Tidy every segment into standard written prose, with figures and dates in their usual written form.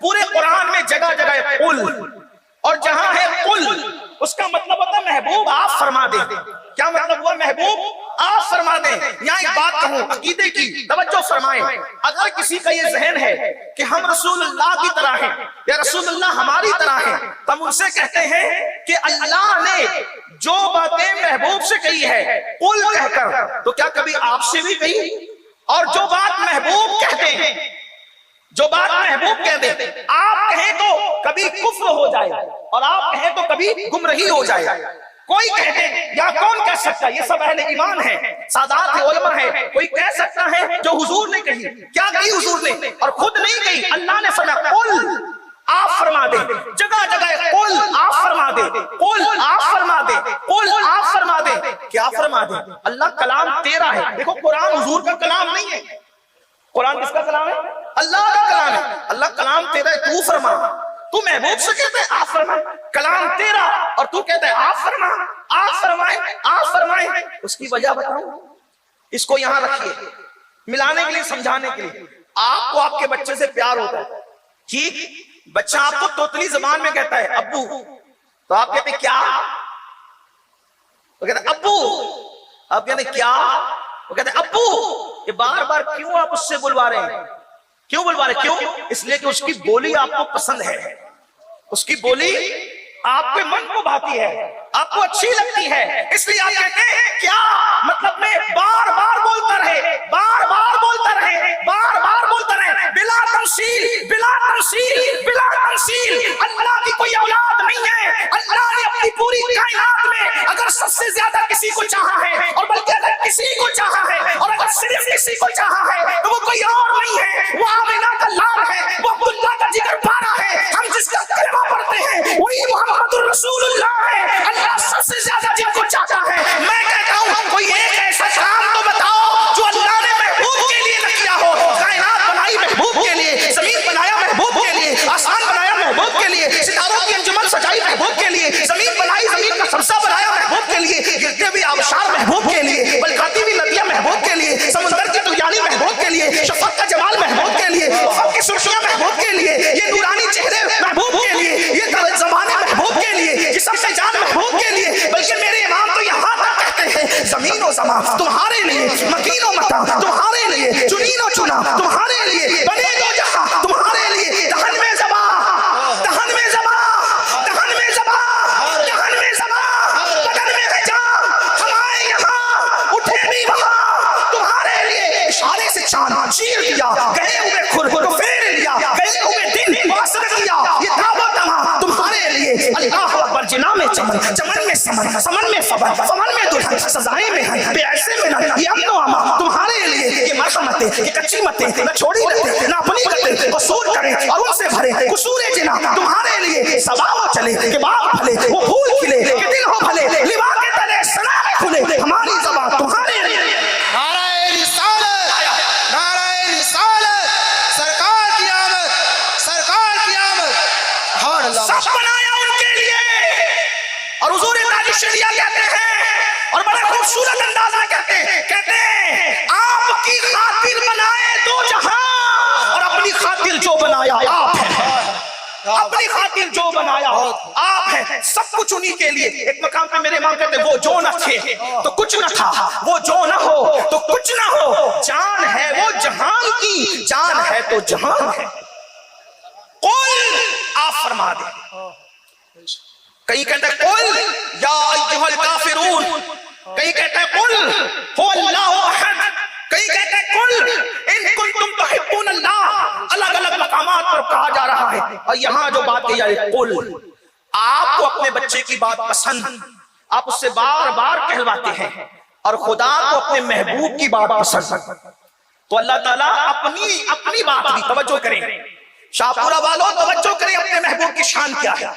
پورے قرآن میں جگہ جگہ قل، اور جہاں ہے قل اس کا مطلب ہوتا ہے محبوب آپ فرما دیں. کیا مطلب ہوا؟ محبوب آپ فرما دیں. یہاں ایک بات کہوں عقیدے کی، توجہ فرمائیں. اگر کسی کا یہ ذہن ہے کہ ہم رسول اللہ کی طرح ہیں یا رسول اللہ ہماری طرح ہیں، تو ہم ان سے کہتے ہیں کہ اللہ نے جو باتیں محبوب سے کہی ہے قل کہہ کر، تو کیا کبھی آپ سے بھی کہی؟ اور جو بات محبوب کہتے ہیں، جو بات محبوب کہہ دیں، آپ کہیں تو کبھی کفر ہو جائے اور آپ کہیں تو کبھی گمراہی ہو جائے. کوئی کہہ دے یا کون کہہ سکتا ہے؟ یہ سب اہل ایمان ہے، سادات ہے، علماء ہے. کوئی کہہ سکتا ہے جو حضور نے کہی. کیا کہی حضور نے؟ اور خود نہیں کہی، اللہ نے فرمایا قل آپ فرما دے. جگہ جگہ قل آپ فرما دے، قل آپ فرما دے، قل آپ فرما دے. کیا فرما دے؟ اللہ کلام تیرا ہے. دیکھو قرآن حضور کا کلام نہیں ہے. قرآن کس کا کلام ہے؟ اللہ کا کلام ہے. اللہ کلام تیرا ہے، تو فرما. تو محبوب سے کہتے ہیں آپ فرما، کلام تیرا، اور تو کہتے ہیں آپ فرما، آپ فرمائیں، آپ فرمائیں. اس کی وجہ بتاؤں؟ اس کو یہاں رکھیے ملانے کے لیے، سمجھانے کے لیے. آپ کو آپ کے بچے سے پیار ہوتا ہے، ٹھیک؟ بچہ آپ کو توتلی زبان میں کہتا ہے ابو، تو آپ کہتے ہیں کیا؟ وہ کہتے ہیں ابو. آپ کہتے ہیں کیا؟ وہ کہتے ہیں ابو. یہ بار بار کیوں آپ اس سے بلوا رہے ہیں؟ کیوں بلوا رہے؟ کیوں؟ اس لیے کہ اس کی بولی آپ کو پسند ہے، اس کی بولی آپ کے من کو بھاتی ہے، آپ کو اچھی لگتی ہے. اس لیے آپ کہتے ہیں کیا؟ مطلب میں بار بار بولتا رہے، بار بار بولتا رہے، بار بار بولتا رہے، بلا تمثیل، بلا تمثیل، بلا تمثیل. اللہ کی کوئی اولاد نہیں ہے. اللہ نے اپنی پوری کائنات میں اگر سب سے زیادہ کسی کو چاہا ہے، اور بلکہ اگر کسی کو چاہا ہے، اور اگر صرف کسی کو چاہا ہے، تو وہ کوئی اور نہیں ہے، وہ آمنہ کا لال ہے، وہ عبداللہ کا جگر پارا ہے. ہم جس کا کلمہ پڑھتے ہیں وہی محمد الرسول اللہ ہے. اللہ سب سے زیادہ جن کو چاہتا ہے. میں کہتا ہوں کوئی ایک ایسا کام تو بتاؤ جو اللہ نے محبوب کے لیے نہ کیا ہو. کائنات بنائی محبوب کے لیے، زمین بنایا محبوب کے لیے، آسمان بنایا محبوب کے لیے، ستاروں کی انجمن سجائی محبوب کے لیے، زمین بنائی، زمین کا سبزہ بنایا محبوب کے لیے، گرتے ہوئے آبشار محبوب کے لیے، بلکاتی ہوئی ندیاں محبوب کے لیے، سمندر کی طغیانی محبوب کے لیے، شفق کا جمال محبوب کے لیے، افق کی سرخیاں محبوب کے لیے، یہ نورانی چہرے محبوب کے لیے، یہ زبانیں محبوب کے لیے، یہ سب سے جان محبوب کے لیے. بلکہ میرے امام تو یہاں تک کہتے ہیں زمین و زمان تمہارے لیے، مکین و مکان تمہارے لیے، چنین و چنا تمہارے لیے، بنے دو جہاں تمہارے لیے. دہن میں زبان، دہن میں زبان، دہن میں زبان، دہن میں زبان، بدن میں ہے جان. ہمارے یہاں اٹھے بھی وہاں تمہارے لیے. اشارے سے چاند چیر دیا، گئے ہوئے کھر کو پھیر لیا، گئے ہوئے دن واسط کیا. یہ دعوت تمہارے لیے. اللہ اکبر. جنا میں چمن، چمن میں سمن، سمن میں فبر، فمن میں دلہن، سزائیں میں ہیں، بے ایسے میں نہ. یہ امن و امان تمہارے لیے. یہ مرحمتیں، یہ کچی متیں، نہ چھوڑی رہتے، نہ اپنی کرتے، قصور کریں اور ان سے بھرے. قصور جنا تمہارے لیے. سباو چلے کہ باغ پھلے، وہ پھول کھلے کہ دل ہو بھلے، لوا کے تلے سنا کھلے. ہماری زبان تمہارے لیے. نعرہ رسالت، نعرہ رسالت، سرکار کی آمد، سرکار کی آمد. سبحان اللہ. سب بنایا ان کے لیے. اور حضور تاج الشریعہ کہتے ہیں، اور بڑے خوبصورت انداز میں کہتے ہیں آپ کی خاطر بنائے دو جہاں، اور اپنی خاطر جو بنایا آپ ہے. اپنی خاطر جو بنایا آپ ہے. سب کچھ انہی کے لیے. ایک مقام پہ میرے امام کہتے ہیں وہ جو نہ تھے تو کچھ نہ تھا، وہ جو نہ ہو تو کچھ نہ ہو. جان ہے وہ جہان کی، جان ہے تو جہان ہے. قل آپ فرما دیں. کہیں کہتے ہیں قل یا ایھا الکافرون، کہیں کہتے ہیں قل هو اللہ احد، کہیں کہتے ہیں قل ان کنتم تحبون اللہ. الگ الگ مقامات پر کہا جا رہا ہے. اور یہاں جو بات کہی جا رہی ہے قل، آپ کو اپنے بچے کی بات پسند، آپ اس سے بار بار کہلواتے ہیں، اور خدا کو اپنے محبوب کی بات پسند. تو اللہ تعالیٰ اپنی بات کی توجہ کریں. شاہ پورہ والوں توجہ کریں، اپنے محبوب کی شان کیا ہے،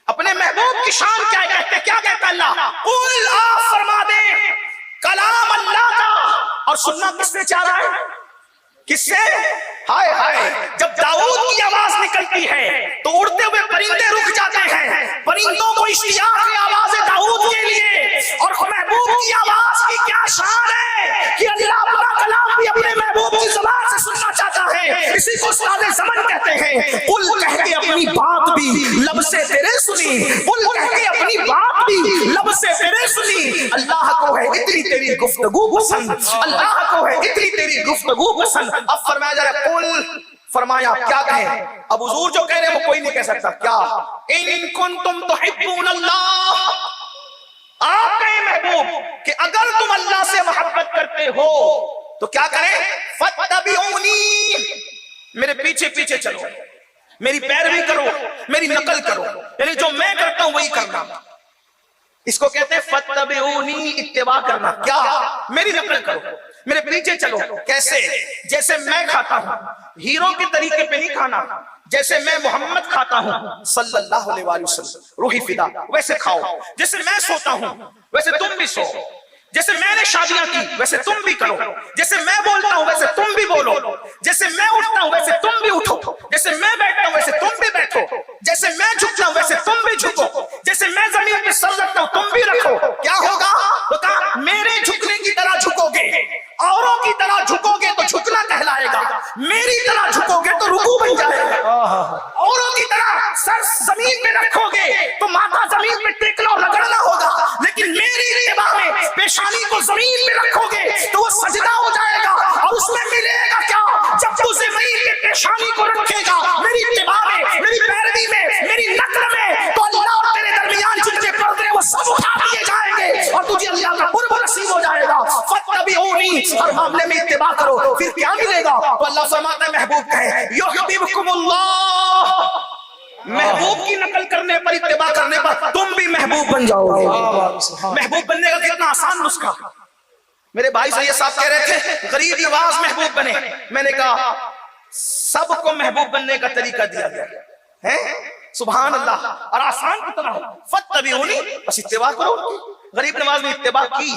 اپنے محبوب کی شان کیا ہے. کیا کہتا اللہ؟ قل آپ فرما دیں. کلام اللہ کا. اور سننا کس سے چاہ رہا ہے؟ کس سے؟ ہائے ہائے. جب داؤد کی آواز نکلتی ہے تو اڑتے ہوئے پرندے رک جاتے ہیں. پرندوں کو اشتیاق ہے آواز داؤد کے لیے. اور محبوب کی آواز کی کیا شان ہے کہ اللہ اپنا کلام بھی اپنے محبوب کی زبان سے سننا چاہتا ہے. اسی کو استاد زمن کہتے ہیں. قل لب سے تیرے سنی، قل کہہ کے اپنی بات بھی لب سے تیرے سنی، اللہ کو ہے اتنی تیری گفتگو پسند، اللہ کو ہے اتنی تیری گفتگو پسند۔ اب فرمایا جا رہا قل، فرمایا کیا کہیں؟ اب حضور جو کہہ رہے ہیں وہ کوئی نہیں کہہ سکتا، کیا؟ ان کنتم تحبون اللہ، آپ کہیں محبوب کہ اگر تم اللہ سے محبت کرتے ہو تو کیا کریں؟ فاتبعونی، میرے پیچھے پیچھے چلو، میری پیروی کرو، میری نقل کرو، یعنی جو میں کرتا ہوں وہی کرنا، اس کو کہتے ہیں فاتبعونی، اتباع کرنا، کیا؟ میری نقل کرو، میرے پیچھے چلو۔ کیسے؟ جیسے میں کھاتا ہوں، ہیروں کے طریقے پہ نہیں کھانا، جیسے میں محمد کھاتا ہوں صلی اللہ علیہ وآلہ وسلم، روحی فدا، ویسے کھاؤ۔ جیسے میں سوتا ہوں ویسے تم بھی سو، جیسے میں نے شادیاں کی ویسے تم بھی کرو، جیسے میں بولتا ہوں ویسے تم بھی بولو، جیسے میں اٹھتا ہوں ویسے تم بھی اٹھو، جیسے میں بیٹھتا ہوں ویسے تم بھی بیٹھو، جیسے میں جھکتا ہوں ویسے تم بھی جھکو، جیسے میں زمین پہ سر رکھتا ہوں تم بھی رکھو۔ کیا ہوگا؟ تو کہا میرے جھکنے کی طرح جھکو گے، اوروں کی طرح جھکو گے تو جھکنا کہلائے گا، میری طرح جھکو گے تو رکوع بن جائے گا، اوروں کی طرح سر زمین پہ رکھو گے تو ماتھا زمین پہ ٹیکنا اور رگڑنا ہوگا، لیکن میری اتباع میں پیشانی کو زمین پہ رکھو گے تو وہ سجدہ ہو جائے گا، اور اس میں ملے گا کیا؟ جب تو زمین پہ پیشانی کو رکھے گا میری اتباع میں، میری پیروی میں، میری نقل میں، تو اللہ اور تیرے درمیان جتنے پردے وہ سب اٹھا دیے جائیں گے اور تجھے اللہ کا قرب نصیب ہو جائے گا۔ فاتبعونی، ہر معاملے میں اتباع کرو، پھر کیا ملے گا؟ تو اللہ فرماتا ہے محبوب کہے یحببکم اللہ، محبوب کی نقل کرنے پر، اتباع کرنے پر تم بھی محبوب بن جاؤ گے۔ محبوب بننے کا کتنا آسان نسخہ۔ میرے بھائی سید صاحب کہہ رہے تھے غریب نواز محبوب بنے، میں نے کہا سب کو محبوب بننے کا طریقہ دیا گیا ہے، سبحان اللہ، اور آسان کتنا ہے، فاتبعونی، بس اتباع کرو۔ غریب نواز نے اتباع کی۔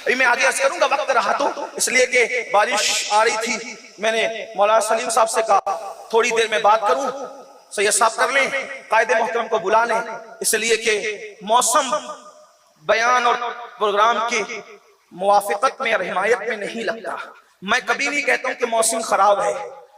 ابھی میں آگے عرض کروں گا، وقت رہا تو اس لیے کہ بارش آ رہی تھی، میں نے مولانا سلیم صاحب سے کہا تھوڑی دیر میں بات کروں، سید صاحب کر لیں، قائد محترم کو بلا لیں، اس لیے کہ موسم بیان اور پروگرام کی موافقت میں اور حمایت میں نہیں لگتا۔ میں کبھی نہیں کہتا ہوں کہ موسم خراب ہے،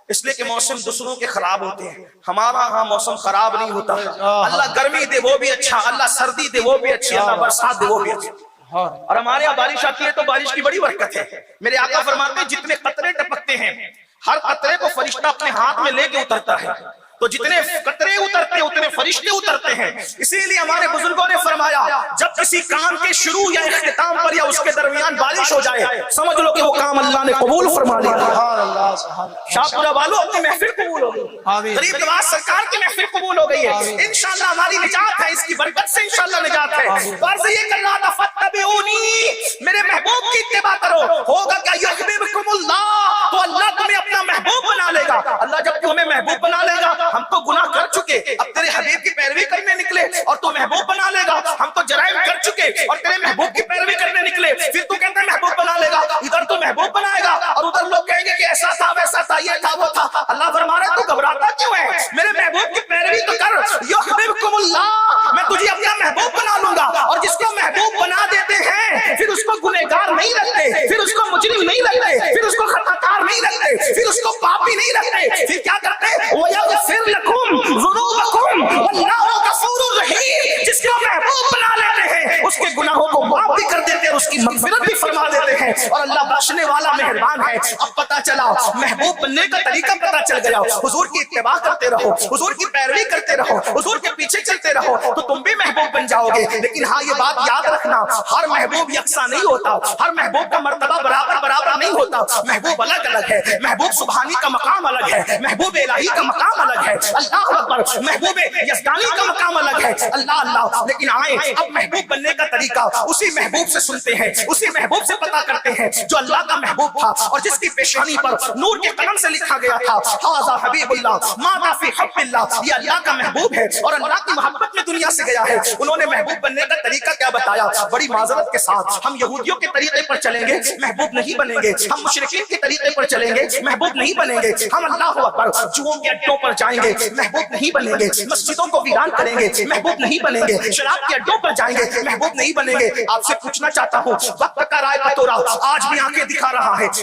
اس لیے کہ موسم دوسروں کے خراب ہوتے ہیں، ہمارا ہاں موسم خراب نہیں ہوتا۔ اللہ گرمی دے وہ بھی اچھا، اللہ سردی دے وہ بھی اچھی، اللہ برسات دے وہ بھی اچھا، اور ہمارے یہاں بارش آتی ہے تو بارش کی بڑی برکت ہے۔ میرے آقا فرماتے ہیں جتنے قطرے ٹپکتے ہیں ہر قطرے کو فرشتہ اپنے ہاتھ میں لے کے اترتا ہے، تو جتنے قطرے اترتے اتنے فرشتے اترتے ہیں۔ اسی لیے ہمارے بزرگوں نے فرمایا جب کسی کام کے شروع یا اختتام پر یا اس کے درمیان بارش ہو جائے سمجھ لو کہ وہ کام اللہ نے قبول فرما لیا۔ شاہپورہ والوں اپنی محفل قبول ہو گئی، غریب نواز سرکار کی محفل قبول ہو گئی ہے، انشاءاللہ ہماری نجات ہے، اس کی برکت سے انشاءاللہ نجات ہے۔ عرض یہ کر رہا تھا فاتبعونی، میرے محبوب کی اتباع کرو، ہوگا کیا؟ یحببکم اللہ، تو اللہ تمہیں اپنا محبوب بنا لے گا۔ اللہ جب تو ہمیں محبوب بنا لے گا، ہم تو گناہ کر چکے، اب تیرے حبیب کی پیروی کرنے نکلے اور تو محبوب بنا لے گا، ہم تو جرائم کر چکے اور تیرے محبوب کی پیروی کرنے نکلے، پھر تو کہتا ہے محبوب بنا لے گا، ادھر تو محبوب بنائے گا اور ادھر لوگ کہیں گے کہ ایسا تھا ویسا تھا یہ تھا وہ تھا۔ اللہ فرما رہا ہے تو گھبراتا کیوں ہے؟ میرے محبوب کی پیروی تو کر، یحببکم اللہ، میں تجھے اپنا محبوب بنا لوں گا۔ اور جس کو محبوب بنا دیتے ہیں پھر اس کو گنہگار نہیں رکھتے، پھر اس کو مجرم نہیں رکھتے، پھر اس کو خطاکار نہیں رکھتے، پھر اس کو پاپی نہیں رکھتے، پھر کیا کرتے ہیں؟ وَيَغْفِرْ لَكُمْ ذُنُوبَكُمْ وَاللَّهُ غَفُورٌ رَحِيمٌ، جس کو محبوب بنا لیتے ہیں اس کے گناہوں کو معاف بھی کر دیتے ہیں اور اس کی مغفرت بھی فرما دیتے ہیں، اور اللہ بخشنے والا مہربان ہے۔ اب پتہ چلا محبوب بننے کا طریقہ پتہ چل گیا، حضور کی اتباع کرتے رہو، حضور کی پیروی کرتے رہو، حضور کے پیچھے چلتے رہو تو تم بھی محبوب بن جاؤ گے۔ لیکن ہاں یہ بات یاد رکھنا، ہر محبوب یکساں نہیں ہوتا، ہر محبوب کا مرتبہ برابر نہیں ہوتا، محبوب الگ الگ ہے، محبوب سبحانی کا مقام الگ ہے، محبوب الہی کا مقام الگ ہے، اللہ اکبر، محبوب یزدانی کا مقام الگ ہے، اللہ اللہ۔ لیکن آئے اب محبوب بننے کا طریقہ اسی محبوب سے سنتے ہیں، اسی محبوب سے پتہ کرتے ہیں جو اللہ کا محبوب تھا اور جس کی پیشانی پر نور کے قلم سے لکھا گیا تھا ھذا حبیب اللہ ماذا فی حب اللہ، یہ اللہ کا محبوب ہے اور اللہ کی محبت میں دنیا سے گیا ہے۔ انہوں نے محبوب بننے کا طریقہ کیا بتایا؟ بڑی معذرت کے ساتھ ہم یہودیوں کے طریقے پر چلیں گے محبوب نہیں بنیں گے، ہم مشرکین کے طریقے پر چلیں گے محبوب نہیں بنیں گے، ہم اللہ اکبر جوؤں کے اڈوں پر جائیں گے محبوب نہیں بنیں گے، مسجدوں کو ویران کریں گے محبوب نہیں بنیں گے، شراب کے اڈوں پر جائیں گے محبوب نہیں بنیں گے۔ آپ سے پوچھنا چاہتا ہوں وقت کا رائے پتورا آج بھی آنکھیں دکھا رہا ہے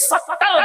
70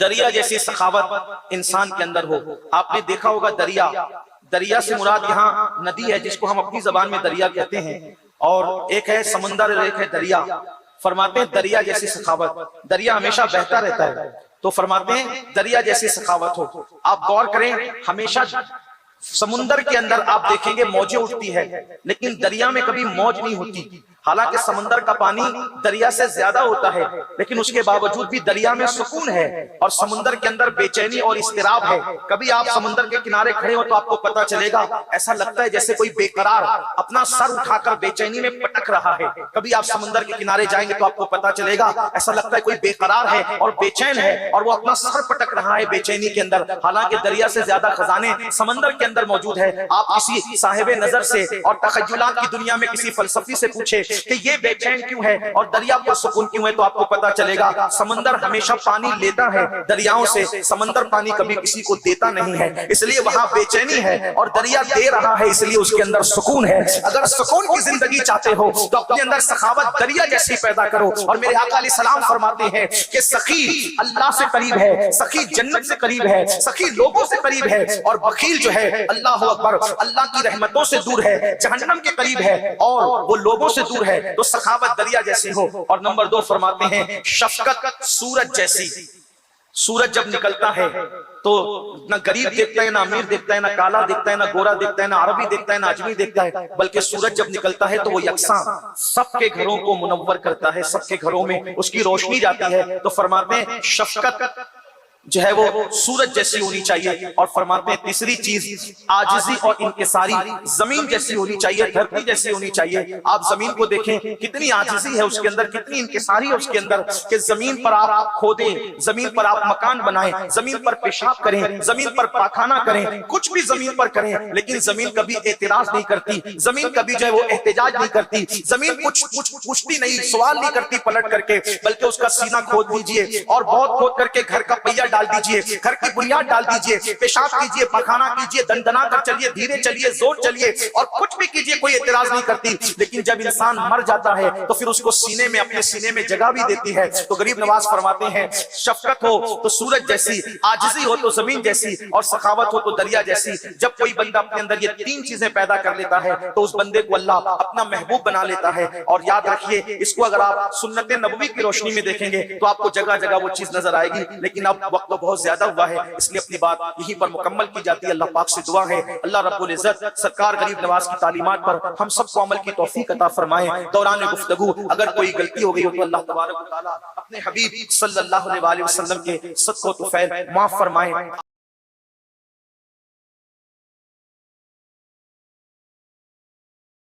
دریا جیسی سخاوت انسان کے اندر ہو. آپ نے دیکھا ہوگا دریا سے مراد یہاں ندی ہے جس کو ہم اپنی زبان میں دریا کہتے ہیں, اور ایک ہے سمندر اور ایک ہے دریا. فرماتے ہیں دریا جیسی سخاوت, دریا ہمیشہ بہتا رہتا ہے تو فرماتے ہیں دریا جیسی سخاوت ہو. آپ غور کریں, ہمیشہ سمندر کے اندر آپ دیکھیں گے موجیں اٹھتی ہے لیکن دریا میں کبھی موج نہیں ہوتی. حالانکہ سمندر کا پانی دریا سے زیادہ ہوتا ہے لیکن اس کے باوجود بھی دریا میں سکون ہے اور سمندر کے اندر بے چینی اور اضطراب ہے. کبھی آپ سمندر کے کنارے کھڑے ہو تو آپ کو پتا چلے گا ایسا لگتا ہے جیسے کوئی بے قرار اپنا سر اٹھا کر بے چینی میں پٹک رہا ہے. کبھی آپ سمندر کے کنارے جائیں گے تو آپ کو پتا چلے گا ایسا لگتا ہے کوئی بے قرار ہے اور بے چین ہے اور وہ اپنا سر پٹک رہا ہے بے چینی کے اندر. حالانکہ دریا سے زیادہ خزانے سمندر کے اندر موجود ہے. آپ کسی صاحب نظر سے اور تخیلات کی دنیا میں کسی فلسفی سے پوچھے کہ یہ بے چین کیوں ہے اور دریا پر سکون کیوں ہے تو آپ کو پتا چلے گا سمندر ہمیشہ پانی لیتا ہے دریاؤں سے, سمندر پانی کبھی کسی کو دیتا نہیں ہے, اس لیے وہاں بے چینی ہے اور دریا دے رہا ہے اس لیے اس کے اندر سکون ہے. اگر سکون کی زندگی چاہتے ہو تو اپنے اندر سخاوت دریا جیسی پیدا کرو. اور میرے آقا علیہ السلام فرماتے ہیں کہ سخی اللہ سے قریب ہے, سخی جنت سے قریب ہے, سخی لوگوں سے قریب ہے, اور بخیل جو ہے اللہ اکبر اللہ کی رحمتوں سے دور ہے, جہنم کے قریب ہے اور وہ لوگوں سے دور ہے. تو سخاوت دریا جیسی ہو. اور نمبر 2 فرماتے ہیں شفقت سورج جیسی. سورج جب نکلتا ہے تو نہ غریب دیکھتا ہے, نہ امیر دیکھتا ہے, نہ کالا دیکھتا ہے, نہ گورا دیکھتا ہے, نہ عربی دیکھتا ہے, نہ اجمی دیکھتا ہے, بلکہ سورج جب نکلتا ہے تو وہ یکساں سب کے گھروں کو منور کرتا ہے, سب کے گھروں میں اس کی روشنی جاتی ہے. تو فرماتے ہیں شفقت جو ہے وہ سورج جیسی ہونی چاہیے. اور فرماتے ہیں تیسری چیز عاجزی اور انکساری زمین جیسی ہونی چاہیے, دھرتی جیسی ہونی چاہیے. آپ زمین کو دیکھیں کتنی عاجزی ہے اس کے اندر, کتنی انکساری ہے اس کے اندر کہ زمین پر آپ کھودیں, زمین پر آپ مکان بنائیں, زمین پر پیشاب کریں, زمین پر پاخانہ کریں, کچھ بھی زمین پر کریں, لیکن زمین کبھی اعتراض نہیں کرتی, زمین کبھی جو ہے وہ احتجاج نہیں کرتی, زمین کچھ پوچھتی نہیں, سوال نہیں کرتی پلٹ کر کے, بلکہ اس کا سینہ کھود دیجئے اور بہت کھود کر کے گھر کا پہیا ڈال دیجئے, گھر کی بنیاد ڈال دیجئے, پیشاب کیجئے, پخانہ کیجئے, دندنا کر چلیے, دھیرے چلیے, زور چلیے اور کچھ بھی کیجئے, کوئی اعتراض نہیں کرتی. لیکن جب انسان مر جاتا ہے تو پھر اس کو سینے میں اپنے سینے میں جگہ بھی دیتی ہے. تو غریب نواز فرماتے ہیں شفقت ہو تو سورج جیسی, عاجزی ہو تو زمین جیسی, اور سخاوت ہو تو دریا جیسی. جب کوئی بندہ اپنے اندر یہ 3 چیزیں پیدا کر لیتا ہے تو اس بندے کو اللہ اپنا محبوب بنا لیتا ہے. اور یاد رکھیے اس کو اگر آپ سنت نبوی کی روشنی میں دیکھیں گے تو آپ کو جگہ جگہ وہ چیز نظر آئے گی. لیکن اب وقت تو بہت زیادہ ہوا ہے اس لیے اپنی بات یہیں پر مکمل کی جاتی ہے. اللہ پاک سے دعا ہے اللہ رب العزت سرکار غریب نواز کی تعلیمات پر ہم سب کو عمل کی توفیق عطا فرمائے. دوران گفتگو اگر کوئی غلطی ہو گئی ہو تو اللہ تبارک و تعالی اپنے حبیب صلی اللہ علیہ وسلم کے صدقہ و طفیل معاف فرمائے.